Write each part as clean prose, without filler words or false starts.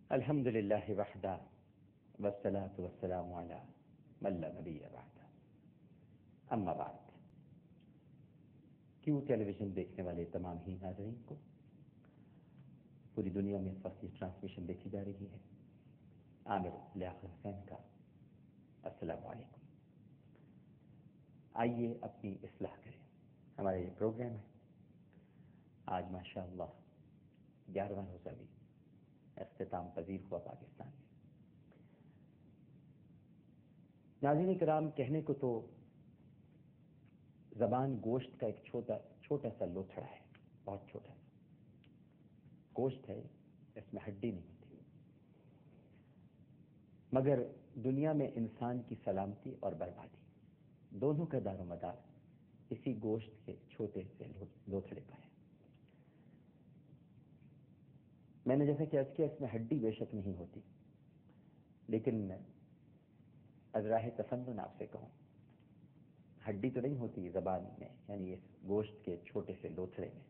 الحمد للہ وحدہ والصلاة والسلام علی من لا نبی بعدہ، اما بعد۔ کیو ٹیلی ویژن دیکھنے والے تمام ہی ناظرین کو پوری دنیا میں اس وقت یہ ٹرانسمیشن دیکھی جا رہی ہے۔ عامر لیاقت حسین کا السلام علیکم۔ آئیے اپنی اصلاح کریں، ہمارا یہ پروگرام ہے۔ آج ماشاءاللہ 11واں روزہ بھی اختتام پذیر ہوا پاکستان میں۔ ناظرین کرام، کہنے کو تو زبان گوشت کا ایک چھوٹا سا لوتھڑا ہے، بہت چھوٹا سا گوشت ہے، اس میں ہڈی نہیں ہوتی، مگر دنیا میں انسان کی سلامتی اور بربادی دونوں کا دار و مدار اسی گوشت کے چھوٹے سے لوتھڑے پر ہے۔ میں نے جیسا کہ عرض کیا، اس میں ہڈی بے شک نہیں ہوتی، لیکن از راہ تفنن آپ سے کہوں، ہڈی تو نہیں ہوتی زبان میں، یعنی اس گوشت کے چھوٹے سے لوتھڑے میں،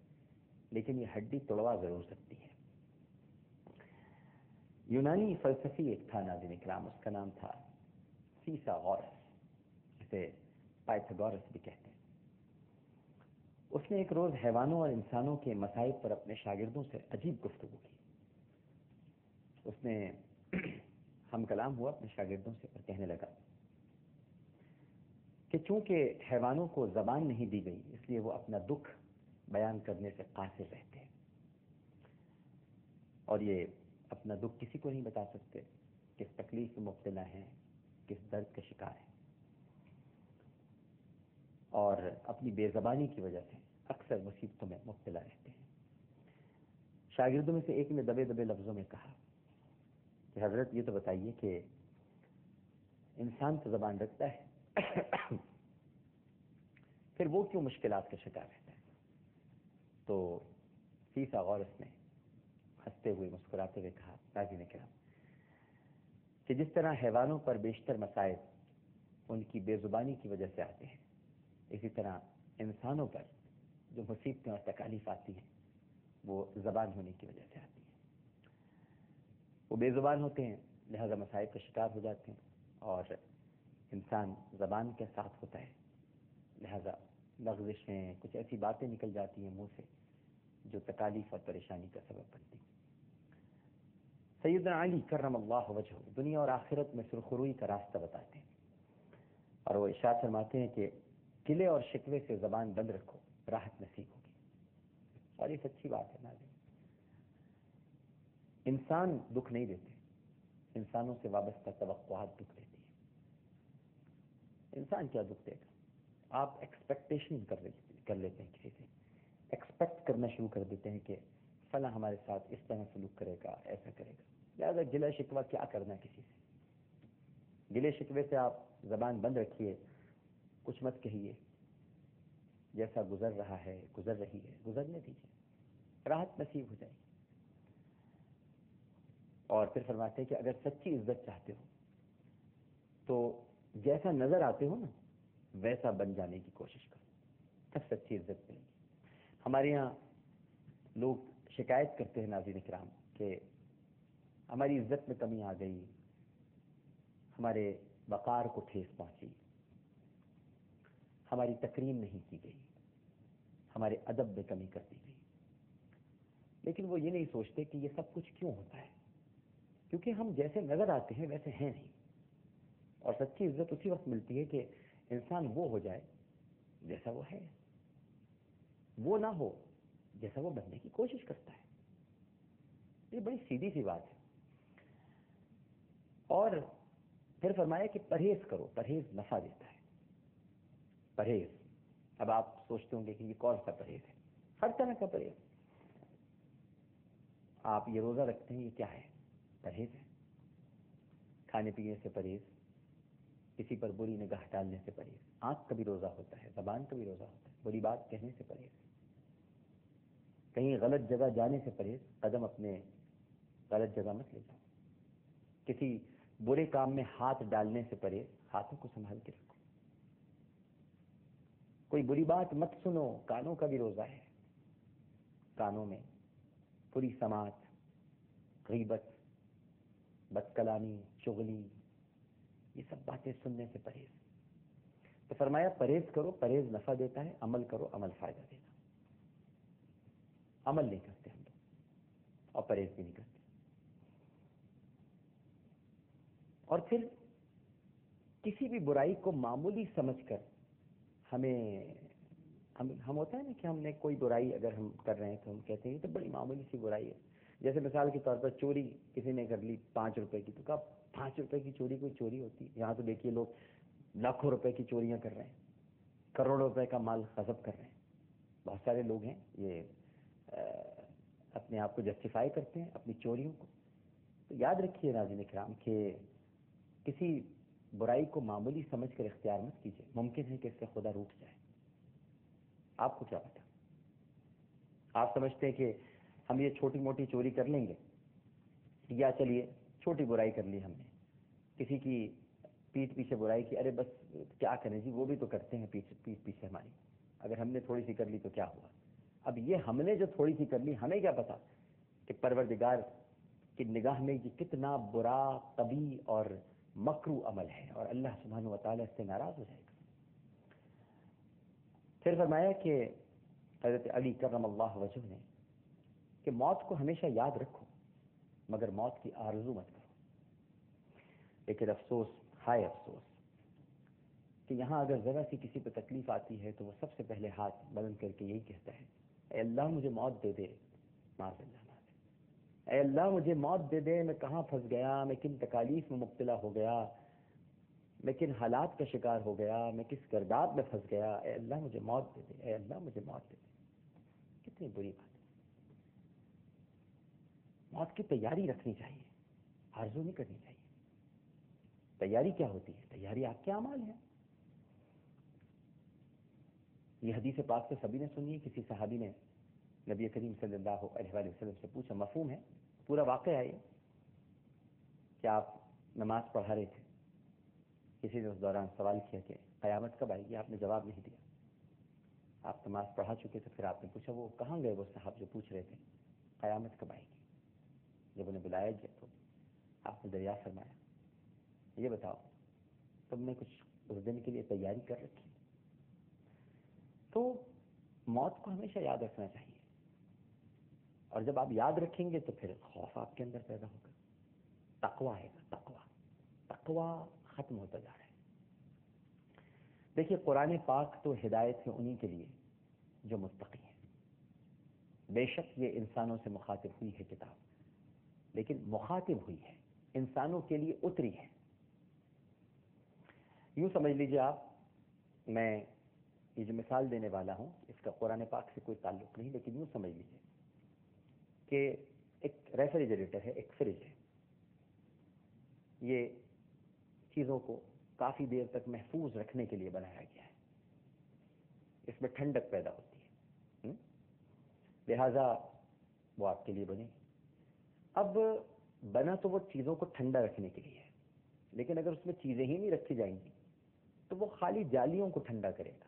لیکن یہ ہڈی توڑوا ضرور سکتی ہے۔ یونانی فلسفی ایک تھا ناظرین اکرام، اس کا نام تھا فیثاغورس، جسے پائتھاگورس بھی کہتے ہیں۔ اس نے ایک روز حیوانوں اور انسانوں کے مصائب پر اپنے شاگردوں سے عجیب گفتگو کی۔ اس نے ہم کلام ہوا اپنے شاگردوں سے اور کہنے لگا کہ چونکہ حیوانوں کو زبان نہیں دی گئی، اس لیے وہ اپنا دکھ بیان کرنے سے قاصر رہتے ہیں، اور یہ اپنا دکھ کسی کو نہیں بتا سکتے، کس تکلیف میں مبتلا ہیں، کس درد کا شکار ہیں، اور اپنی بے زبانی کی وجہ سے اکثر مصیبتوں میں مبتلا رہتے ہیں۔ شاگردوں میں سے ایک نے دبے دبے لفظوں میں کہا کہ حضرت یہ تو بتائیے کہ انسان تو زبان رکھتا ہے، پھر وہ کیوں مشکلات کا شکار رہتا ہے؟ تو فیثاغورس نے ہنستے ہوئے مسکراتے ہوئے کہا، ناظرین کرام، کہ جس طرح حیوانوں پر بیشتر مصائب ان کی بے زبانی کی وجہ سے آتے ہیں، اسی طرح انسانوں پر جو مصیبتیں اور تکالیف آتی ہیں وہ زبان ہونے کی وجہ سے آتی ہیں۔ وہ بے زبان ہوتے ہیں، لہذا مصائب کا شکار ہو جاتے ہیں، اور انسان زبان کے ساتھ ہوتا ہے، لہذا لغزشیں، کچھ ایسی باتیں نکل جاتی ہیں منہ سے جو تکالیف اور پریشانی کا سبب بنتی ہیں۔ سیدنا علی کرم اللہ وجہہ دنیا اور آخرت میں سرخروئی کا راستہ بتاتے ہیں، اور وہ ارشاد فرماتے ہیں کہ گلے اور شکوے سے زبان بند رکھو، راحت نصیب ہوگی۔ اور یہ سچی بات ہے ناظرین، انسان دکھ نہیں دیتے، انسانوں سے وابستہ توقعات دکھ دیتی ہیں۔ انسان کیا دکھ دے گا؟ آپ ایکسپیکٹیشن کر لیتے ہیں، کسی سے ایکسپیکٹ کرنا شروع کر دیتے ہیں کہ فلاں ہمارے ساتھ اس طرح سلوک کرے گا، ایسا کرے گا، لہٰذا گلہ شکوہ کیا کرنا کسی سے؟ گلے شکوے سے آپ زبان بند رکھیے، کچھ مت کہیے، جیسا گزر رہا ہے، گزر رہی ہے، گزرنے دیجیے، راحت نصیب ہو جائے گی۔ اور پھر فرماتے ہیں کہ اگر سچی عزت چاہتے ہو تو جیسا نظر آتے ہو نا ویسا بن جانے کی کوشش کرو، تب سچی عزت ملے گی۔ ہمارے یہاں لوگ شکایت کرتے ہیں ناظرین کرام کہ ہماری عزت میں کمی آ گئی، ہمارے وقار کو ٹھیس پہنچی، ہماری تکریم نہیں کی گئی، ہمارے ادب میں کمی کر دی گئی۔ لیکن وہ یہ نہیں سوچتے کہ یہ سب کچھ کیوں ہوتا ہے، کیونکہ ہم جیسے نظر آتے ہیں ویسے ہیں نہیں۔ اور سچی عزت اسی وقت ملتی ہے کہ انسان وہ ہو جائے جیسا وہ ہے، وہ نہ ہو جیسا وہ بننے کی کوشش کرتا ہے۔ یہ بڑی سیدھی سی بات ہے۔ اور پھر فرمایا کہ پرہیز کرو، پرہیز نفع دیتا ہے۔ پرہیز، اب آپ سوچتے ہوں گے کہ یہ کون سا پرہیز ہے؟ ہر طرح کا پرہیز۔ آپ یہ روزہ رکھتے ہیں، یہ کیا ہے؟ پرہیز ہے۔ کھانے پینے سے پرہیز، کسی پر بری نگاہ ڈالنے سے پرہیز، آنکھ کا بھی روزہ ہوتا ہے، زبان کا بھی روزہ ہوتا ہے، بری بات کہنے سے پرہیز، کہیں غلط جگہ جانے سے پرہیز، قدم اپنے غلط جگہ مت لے جاؤ، کسی برے کام میں ہاتھ ڈالنے سے پرہیز، ہاتھوں کو سنبھال کے رکھو، کوئی بری بات مت سنو، کانوں کا بھی روزہ ہے، کانوں میں بری سماعت، غیبت، بد کلامی، چغلی، یہ سب باتیں سننے سے پرہیز. تو فرمایا پرہیز کرو، پرہیز نفع دیتا ہے، عمل کرو، عمل فائدہ دیتا. عمل نہیں کرتے ہم لوگ اور پرہیز بھی نہیں کرتے. اور پھر کسی بھی برائی کو معمولی سمجھ کر ہم ہوتا ہے نا کہ ہم نے کوئی برائی اگر ہم کر رہے ہیں تو ہم کہتے ہیں یہ تو بڑی معمولی سی برائی ہے. جیسے مثال کے طور پر چوری کسی نے کر لی 5 روپے کی، تو کہا 5 روپے کی چوری کوئی چوری ہوتی ہے؟ یہاں تو دیکھیے لوگ لاکھوں روپے کی چوریاں کر رہے ہیں، کروڑوں روپے کا مال غصب کر رہے ہیں. بہت سارے لوگ ہیں یہ اپنے آپ کو جسٹیفائی کرتے ہیں اپنی چوریوں کو. تو یاد رکھیے ناظرین کرام کہ کسی برائی کو معمولی سمجھ کر اختیار مت کیجیے. ممکن ہے کہ اس سے خدا روٹھ جائے. آپ کو کیا پتا؟ آپ سمجھتے ہیں کہ ہم یہ چھوٹی موٹی چوری کر لیں گے، یا چلیے چھوٹی برائی کر لی ہم نے، کسی کی پیٹھ پیچھے برائی کی، ارے بس کیا کریں جی، وہ بھی تو کرتے ہیں پیٹھ پیچھے ہماری، اگر ہم نے تھوڑی سی کر لی تو کیا ہوا. اب یہ ہم نے جو تھوڑی سی کر لی، ہمیں کیا پتا کہ پروردگار کی نگاہ میں یہ کتنا برا، قبیح اور مکروہ عمل ہے، اور اللہ سبحانہ و تعالیٰ اس سے ناراض ہو جائے گا. پھر فرمایا کہ حضرت علی کرم اللہ وجہ نے کہ موت کو ہمیشہ یاد رکھو مگر موت کی آرزو مت کرو. لیکن افسوس، ہائے افسوس کہ یہاں اگر ذرا سی کسی پہ تکلیف آتی ہے تو وہ سب سے پہلے ہاتھ بلند کر کے یہی کہتا ہے، اے اللہ مجھے موت دے دے، معاذ اللہ معاذ اللہ. اے اللہ مجھے موت دے دے، میں کہاں پھنس گیا، میں کن تکالیف میں مبتلا ہو گیا، میں کن حالات کا شکار ہو گیا، میں کس گرداب میں پھنس گیا. اے اللہ مجھے موت دے دے، اے اللہ مجھے موت دے دے. کتنی بری بات ہے. موت کی تیاری رکھنی چاہیے، آرزو نہیں کرنی چاہیے. تیاری کیا ہوتی ہے؟ تیاری آپ کے اعمال ہیں. یہ حدیث پاک سے سبھی نے سنی ہے. کسی صحابی نے نبی کریم صلی اللہ علیہ وآلہ وسلم سے پوچھا، مفہوم ہے پورا واقعہ ہے یہ، کہ آپ نماز پڑھا رہے تھے، کسی نے اس دوران سوال کیا کہ قیامت کب آئے گی؟ آپ نے جواب نہیں دیا. آپ نماز پڑھا چکے تو پھر آپ نے پوچھا وہ کہاں گئے وہ صاحب جو پوچھ رہے تھے قیامت کب آئے گی؟ جب انہیں بلایا گیا تو آپ نے دریا فرمایا، یہ بتاؤ تم نے کچھ اس دن کے لیے تیاری کر رکھی؟ تو موت کو ہمیشہ یاد رکھنا چاہیے، اور جب آپ یاد رکھیں گے تو پھر خوف آپ کے اندر پیدا ہوگا، تقویٰ آئے گا. تقویٰ ختم ہوتا جا رہا ہے. دیکھیے قرآن پاک تو ہدایت ہے انہی کے لیے جو متقی ہیں. بے شک یہ انسانوں سے مخاطب ہوئی ہے کتاب، لیکن مخاطب ہوئی ہے، انسانوں کے لیے اتری ہے. یوں سمجھ لیجیے آپ، میں یہ جو مثال دینے والا ہوں اس کا قرآن پاک سے کوئی تعلق نہیں، لیکن یوں سمجھ لیجیے کہ ایک ریفریجریٹر ہے، ایک فریج ہے. یہ چیزوں کو کافی دیر تک محفوظ رکھنے کے لیے بنایا گیا ہے. اس میں ٹھنڈک پیدا ہوتی ہے، لہذا وہ آپ کے لیے بنے. اب بنا تو وہ چیزوں کو ٹھنڈا رکھنے کے لیے ہے، لیکن اگر اس میں چیزیں ہی نہیں رکھی جائیں گی تو وہ خالی جالیوں کو ٹھنڈا کرے گا،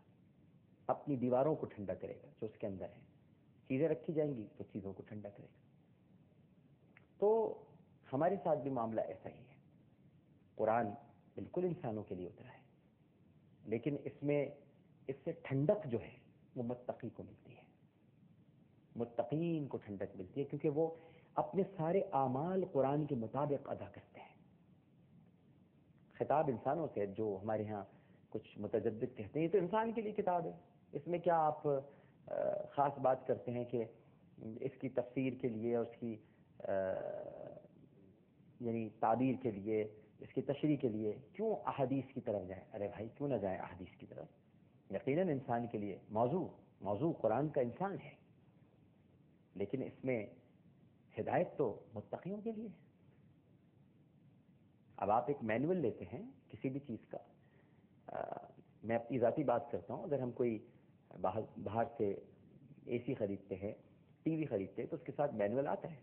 اپنی دیواروں کو ٹھنڈا کرے گا جو اس کے اندر ہے. چیزیں رکھی جائیں گی تو چیزوں کو ٹھنڈا کرے گا. تو ہمارے ساتھ بھی معاملہ ایسا ہی ہے. قرآن بالکل انسانوں کے لیے اترا ہے، لیکن اس سے ٹھنڈک جو ہے وہ متقی کو ملتی ہے، متقین کو ٹھنڈک ملتی ہے، کیونکہ وہ اپنے سارے اعمال قرآن کے مطابق ادا کرتے ہیں. خطاب انسانوں سے، جو ہمارے ہاں کچھ متجدد کہتے ہیں یہ تو انسان کے لیے کتاب ہے، اس میں کیا آپ خاص بات کرتے ہیں کہ اس کی تفسیر کے لیے اور اس کی یعنی تعبیر کے لیے، اس کی تشریح کے لیے کیوں احادیث کی طرف جائیں؟ ارے بھائی کیوں نہ جائیں احادیث کی طرف؟ یقیناً انسان کے لیے موضوع قرآن کا انسان ہے، لیکن اس میں ہدایت تو متقیوں کے لیے ہے. اب آپ ایک مینول لیتے ہیں کسی بھی چیز کا، میں اپنی ذاتی بات کرتا ہوں، اگر ہم کوئی باہر سے اے سی خریدتے ہیں، ٹی وی خریدتے ہیں تو اس کے ساتھ مینول آتا ہے.